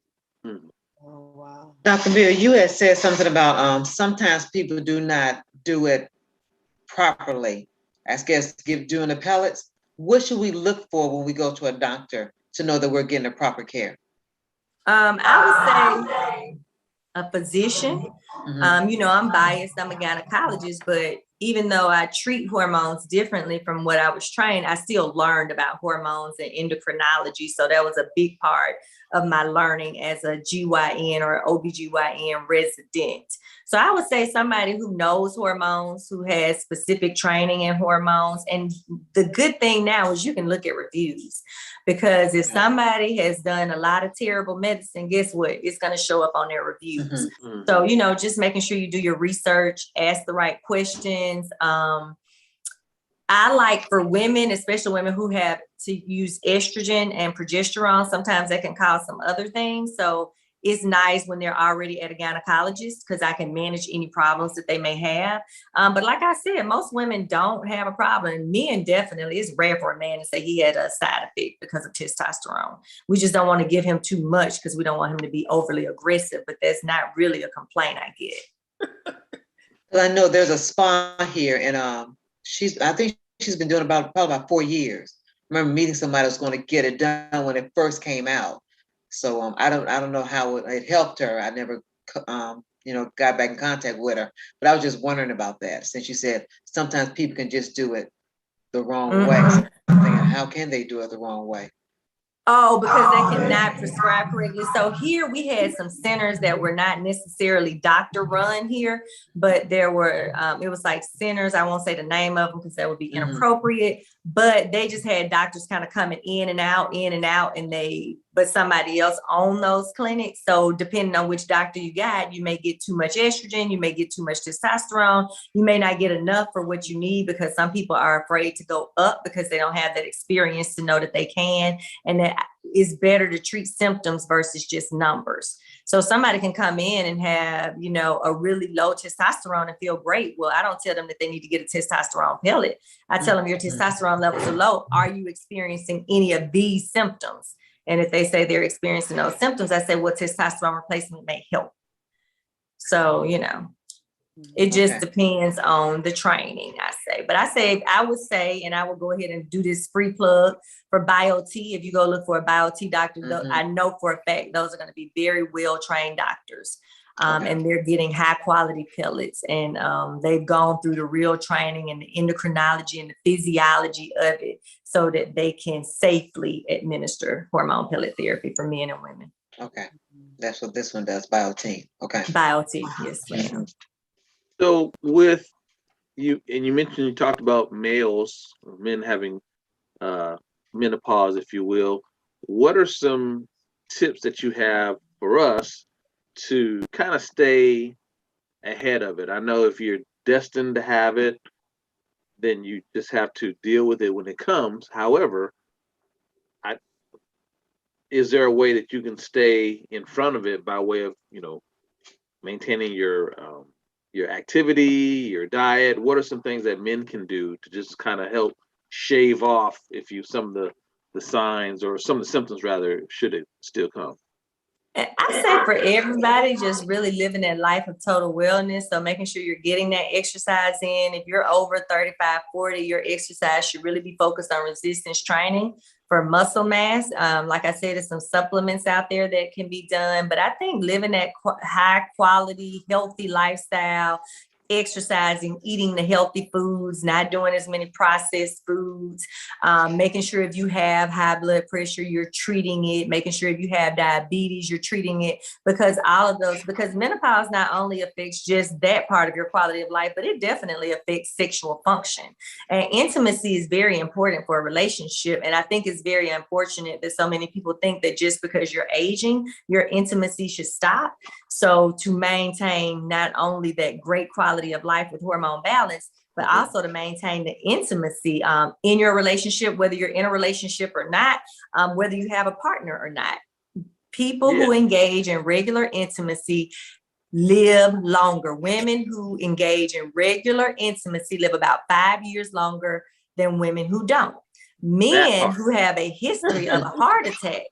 Oh, wow. Dr. Bill, you had said something about sometimes people do not do it properly. I guess doing the pellets. What should we look for when we go to a doctor to know that we're getting the proper care? I would say a physician. Mm-hmm. You know, I'm biased. I'm a gynecologist, but even though I treat hormones differently from what I was trained, I still learned about hormones and endocrinology. So that was a big part of my learning as a GYN or OBGYN resident. So I would say somebody who knows hormones, who has specific training in hormones. And the good thing now is you can look at reviews, because if somebody has done a lot of terrible medicine, guess what? It's going to show up on their reviews. Mm-hmm. So, you know, just making sure you do your research, ask the right questions. I like for women, especially women who have to use estrogen and progesterone, sometimes that can cause some other things. So it's nice when they're already at a gynecologist because I can manage any problems that they may have. But like I said, most women don't have a problem. Men definitely, it's rare for a man to say he had a side effect because of testosterone. We just don't want to give him too much because we don't want him to be overly aggressive, but that's not really a complaint I get. I know there's a spa here, and I think she's been doing probably about 4 years. I remember meeting somebody who was going to get it done when it first came out. So I don't know how it helped her. I never got back in contact with her, but I was just wondering about that, since you said sometimes people can just do it the wrong way. So I'm thinking, how can they do it the wrong way? Oh, because they cannot prescribe correctly. So here we had some centers that were not necessarily doctor run here, but there were, it was like centers. I won't say the name of them because that would be inappropriate, but they just had doctors kind of coming in and out, but somebody else owned those clinics. So depending on which doctor you got, you may get too much estrogen, you may get too much testosterone, you may not get enough for what you need because some people are afraid to go up because they don't have that experience to know that they can. And that it's better to treat symptoms versus just numbers. So somebody can come in and have, a really low testosterone and feel great. Well, I don't tell them that they need to get a testosterone pellet. I tell them your testosterone levels are low. Are you experiencing any of these symptoms? And if they say they're experiencing those symptoms, I say, well, testosterone replacement may help. So, it just depends on the training, I say. But I would say, and I will go ahead and do this free plug for BioT. If you go look for a BioT doctor, I know for a fact those are going to be very well-trained doctors. And they're getting high quality pellets, and they've gone through the real training and the endocrinology and the physiology of it so that they can safely administer hormone pellet therapy for men and women. Okay. That's what this one does, BioT. Okay. BioT, yes, ma'am. So with you, and you talked about males or men having menopause, if you will. What are some tips that you have for us to kind of stay ahead of it? I know if you're destined to have it, then you just have to deal with it when it comes. However, is there a way that you can stay in front of it by way of, maintaining your activity, your diet? What are some things that men can do to just kind of help shave off some of the signs or some of the symptoms rather, should it still come? I say for everybody, just really living that life of total wellness. So making sure you're getting that exercise in. If you're over 35, 40, your exercise should really be focused on resistance training for muscle mass. Like I said, there's some supplements out there that can be done, but I think living that high quality, healthy lifestyle, exercising, eating the healthy foods, not doing as many processed foods, making sure if you have high blood pressure, you're treating it, making sure if you have diabetes, you're treating it, because menopause not only affects just that part of your quality of life, but it definitely affects sexual function. And intimacy is very important for a relationship. And I think it's very unfortunate that so many people think that just because you're aging, your intimacy should stop. So to maintain not only that great quality of life with hormone balance, but also to maintain the intimacy in your relationship, whether you're in a relationship or not, whether you have a partner or not. People who engage in regular intimacy live longer. Women who engage in regular intimacy live about 5 years longer than women who don't. Men who have a history of a heart attack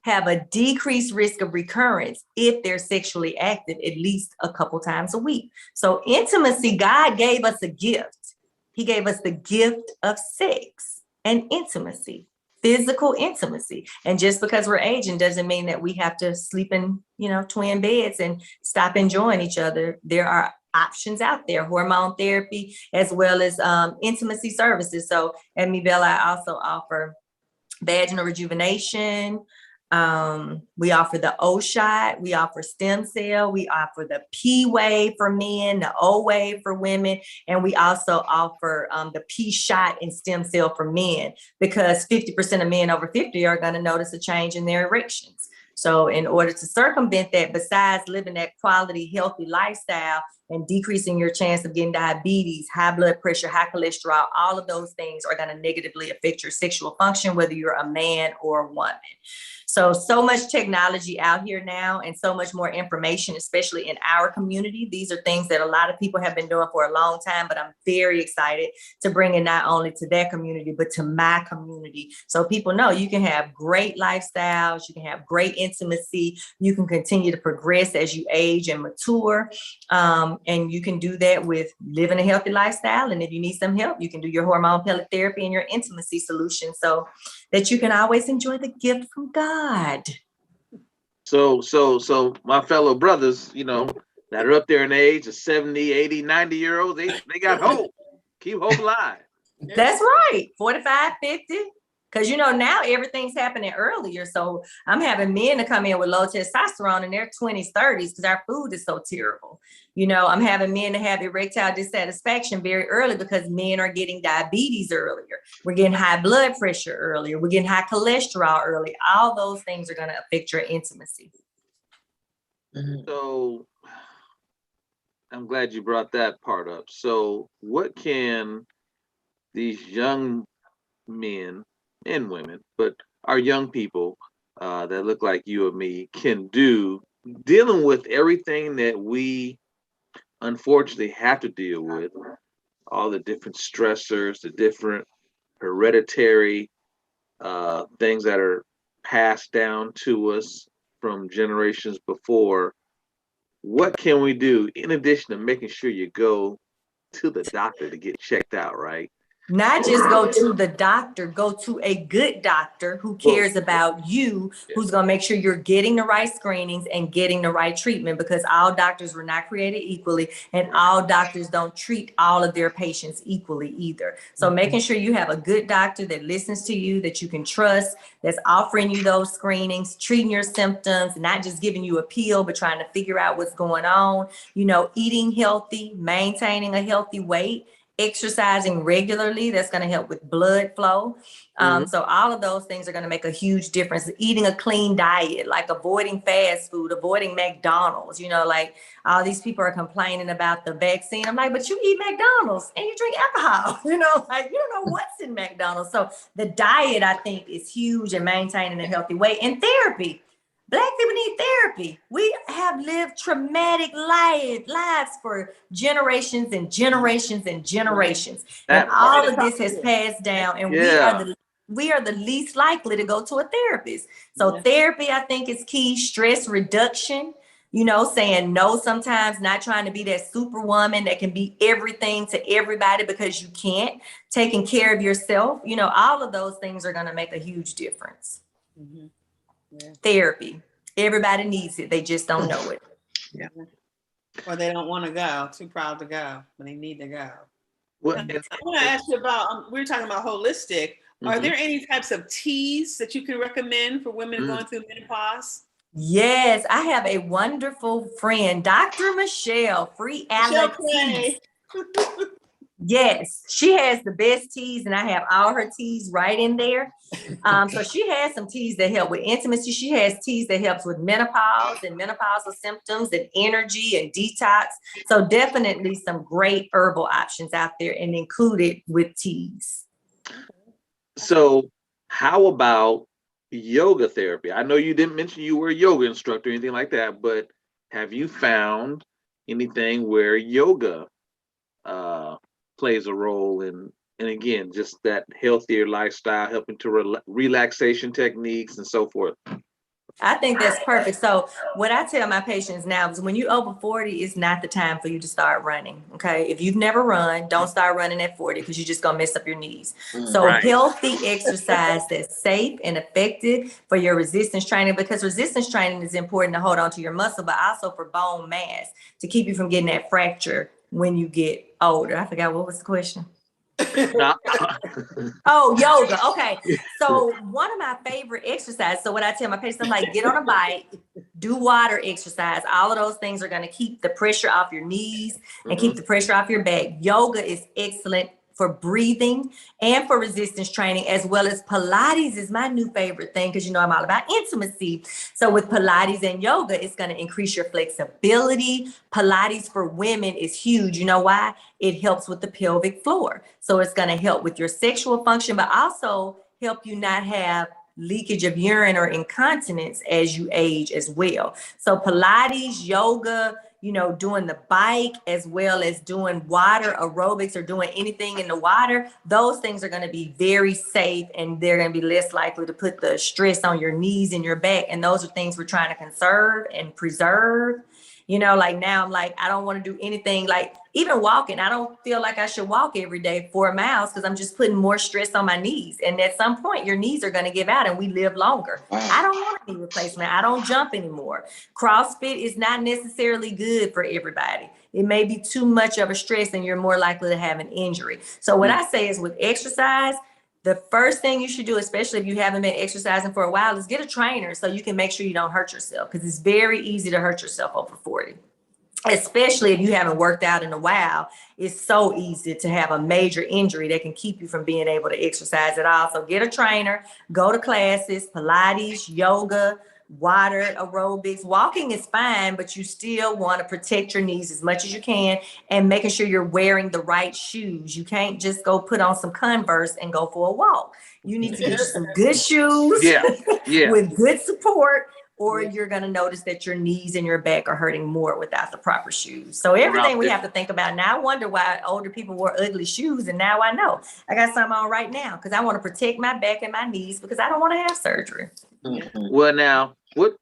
have a decreased risk of recurrence if they're sexually active at least a couple times a week. So intimacy, God gave us a gift. He gave us the gift of sex and intimacy, physical intimacy. And just because we're aging doesn't mean that we have to sleep in, twin beds and stop enjoying each other. There are options out there, hormone therapy, as well as intimacy services. So at Mibella, I also offer vaginal rejuvenation. We offer the O shot, we offer stem cell, we offer the P wave for men, the O wave for women, and we also offer the P shot and stem cell for men, because 50% of men over 50 are going to notice a change in their erections. So in order to circumvent that, besides living that quality, healthy lifestyle, and decreasing your chance of getting diabetes, high blood pressure, high cholesterol. All of those things are going to negatively affect your sexual function, whether you're a man or a woman. So much technology out here now and so much more information, especially in our community. These are things that a lot of people have been doing for a long time, but I'm very excited to bring it not only to their community, but to my community. So people know you can have great lifestyles, you can have great intimacy, you can continue to progress as you age and mature. And you can do that with living a healthy lifestyle. And if you need some help, you can do your hormone pellet therapy and your intimacy solution so that you can always enjoy the gift from God. So my fellow brothers, you know, that are up there in age of 70, 80, 90-year-olds, they got hope. Keep hope alive. That's right. 45, 50. Because, you know, now everything's happening earlier. So I'm having men to come in with low testosterone in their 20s, 30s, because our food is so terrible. You know, I'm having men to have erectile dissatisfaction very early because men are getting diabetes earlier. We're getting high blood pressure earlier. We're getting high cholesterol early. All those things are going to affect your intimacy. So I'm glad you brought that part up. So what can these young men and women, but our young people that look like you and me can do dealing with everything that we unfortunately have to deal with, all the different stressors, the different hereditary things that are passed down to us from generations before. What can we do in addition to making sure you go to the doctor to get checked out, right? Not just go to the doctor, go to a good doctor who cares about you, who's going to make sure you're getting the right screenings and getting the right treatment, because all doctors were not created equally and all doctors don't treat all of their patients equally either. So making sure you have a good doctor that listens to you, that you can trust, that's offering you those screenings, treating your symptoms, not just giving you a pill, but trying to figure out what's going on, you know, eating healthy, maintaining a healthy weight, exercising regularly, that's going to help with blood flow. So all of those things are going to make a huge difference. Eating a clean diet, like avoiding fast food, avoiding McDonald's, you know, like all these people are complaining about the vaccine. I'm like, but you eat McDonald's and you drink alcohol, you know, like you don't know what's in McDonald's. So the diet, I think, is huge in maintaining a healthy weight. And therapy. Black people need therapy. We have lived traumatic lives for generations and generations and generations. And all of this has passed down, and we are the least likely to go to a therapist. So therapy, I think, is key. Stress reduction, you know, saying no sometimes, not trying to be that superwoman that can be everything to everybody because you can't. Taking care of yourself, you know, all of those things are going to make a huge difference. Therapy. Everybody needs it. They just don't know it. Or they don't want to go, too proud to go, but they need to go. Well, I want to ask you about, we were talking about holistic. Are there any types of teas that you can recommend for women going through menopause? Yes, I have a wonderful friend, Dr. Michelle, Free Alex. Yes, she has the best teas, and I have all her teas right in there. So she has some teas that help with intimacy. She has teas that helps with menopause and menopausal symptoms and energy and detox. So definitely some great herbal options out there and included with teas. So how about yoga therapy? I know you didn't mention you were a yoga instructor or anything like that, but have you found anything where yoga plays a role in, and again, just that healthier lifestyle, helping to relaxation techniques and so forth? I think that's perfect. So what I tell my patients now is when you're over 40, it's not the time for you to start running. Okay. If you've never run, don't start running at 40 because you're just going to mess up your knees. So healthy exercise that's safe and effective for your resistance training, because resistance training is important to hold on to your muscle, but also for bone mass to keep you from getting that fracture when you get older. I forgot, what was the question? Oh, yoga. Okay. So one of my favorite exercises. So what I tell my patients, I'm like, get on a bike, do water exercise. All of those things are going to keep the pressure off your knees and keep the pressure off your back. Yoga is excellent for breathing and for resistance training, as well as Pilates is my new favorite thing because I'm all about intimacy. So with Pilates and yoga, it's going to increase your flexibility. Pilates for women is huge. You know why? It helps with the pelvic floor. So it's going to help with your sexual function, but also help you not have leakage of urine or incontinence as you age as well. So Pilates, yoga, doing the bike, as well as doing water aerobics or doing anything in the water, those things are going to be very safe and they're going to be less likely to put the stress on your knees and your back. And those are things we're trying to conserve and preserve. Like now I'm like, I don't want to do anything like even walking. I don't feel like I should walk every day 4 miles because I'm just putting more stress on my knees. And at some point, your knees are going to give out and we live longer. I don't want a knee replacement. I don't jump anymore. CrossFit is not necessarily good for everybody. It may be too much of a stress and you're more likely to have an injury. So what I say is with exercise, the first thing you should do, especially if you haven't been exercising for a while, is get a trainer so you can make sure you don't hurt yourself, because it's very easy to hurt yourself over 40. Especially if you haven't worked out in a while, it's so easy to have a major injury that can keep you from being able to exercise at all. So get a trainer, go to classes, Pilates, yoga, water aerobics. Walking is fine, but you still want to protect your knees as much as you can and making sure you're wearing the right shoes. You can't just go put on some Converse and go for a walk. You need to get you some good shoes with good support, or you're going to notice that your knees and your back are hurting more without the proper shoes. So everything we have to think about. Now I wonder why older people wore ugly shoes, and now I know. I got some on right now because I want to protect my back and my knees because I don't want to have surgery. Well, now, what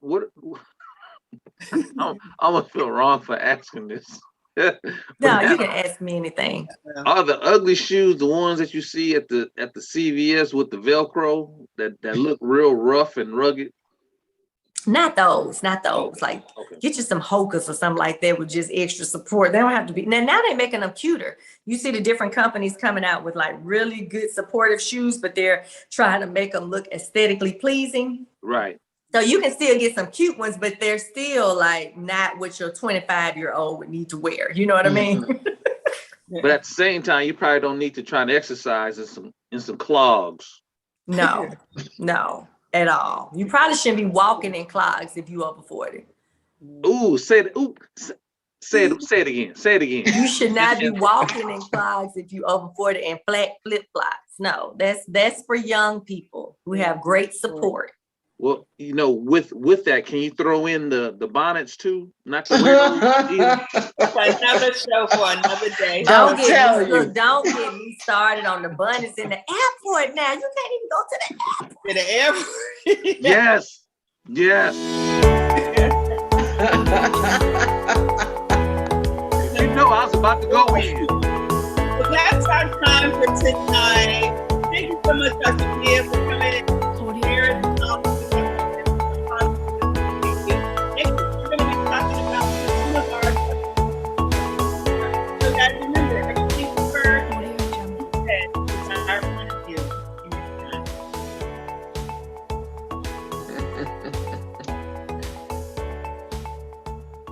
I'm gonna feel wrong for asking this. No, you can ask me anything. Are the ugly shoes the ones that you see at the CVS with the Velcro that look real rough and rugged? Not those. Like, get you some Hokas or something like that with just extra support. They don't have to be. Now they're making them cuter. You see the different companies coming out with like really good supportive shoes, but they're trying to make them look aesthetically pleasing. Right. So you can still get some cute ones, but they're still like not what your 25-year-old would need to wear. You know what I mean? But at the same time, you probably don't need to try to exercise in some clogs. No, at all. You probably shouldn't be walking in clogs if you over 40. Ooh, say it again. Say it again. You should not be walking in clogs if you over 40 and flat flip-flops. No, that's for young people who have great support. Well, with that, can you throw in the bonnets too? Not to wear those either? Another show for another day. Don't get me started on the bonnets in the airport now. You can't even go to the airport. To the airport. Yes. I was about to go in. Well, that's our time for tonight. Thank you so much, Dr. Pierre, for coming in.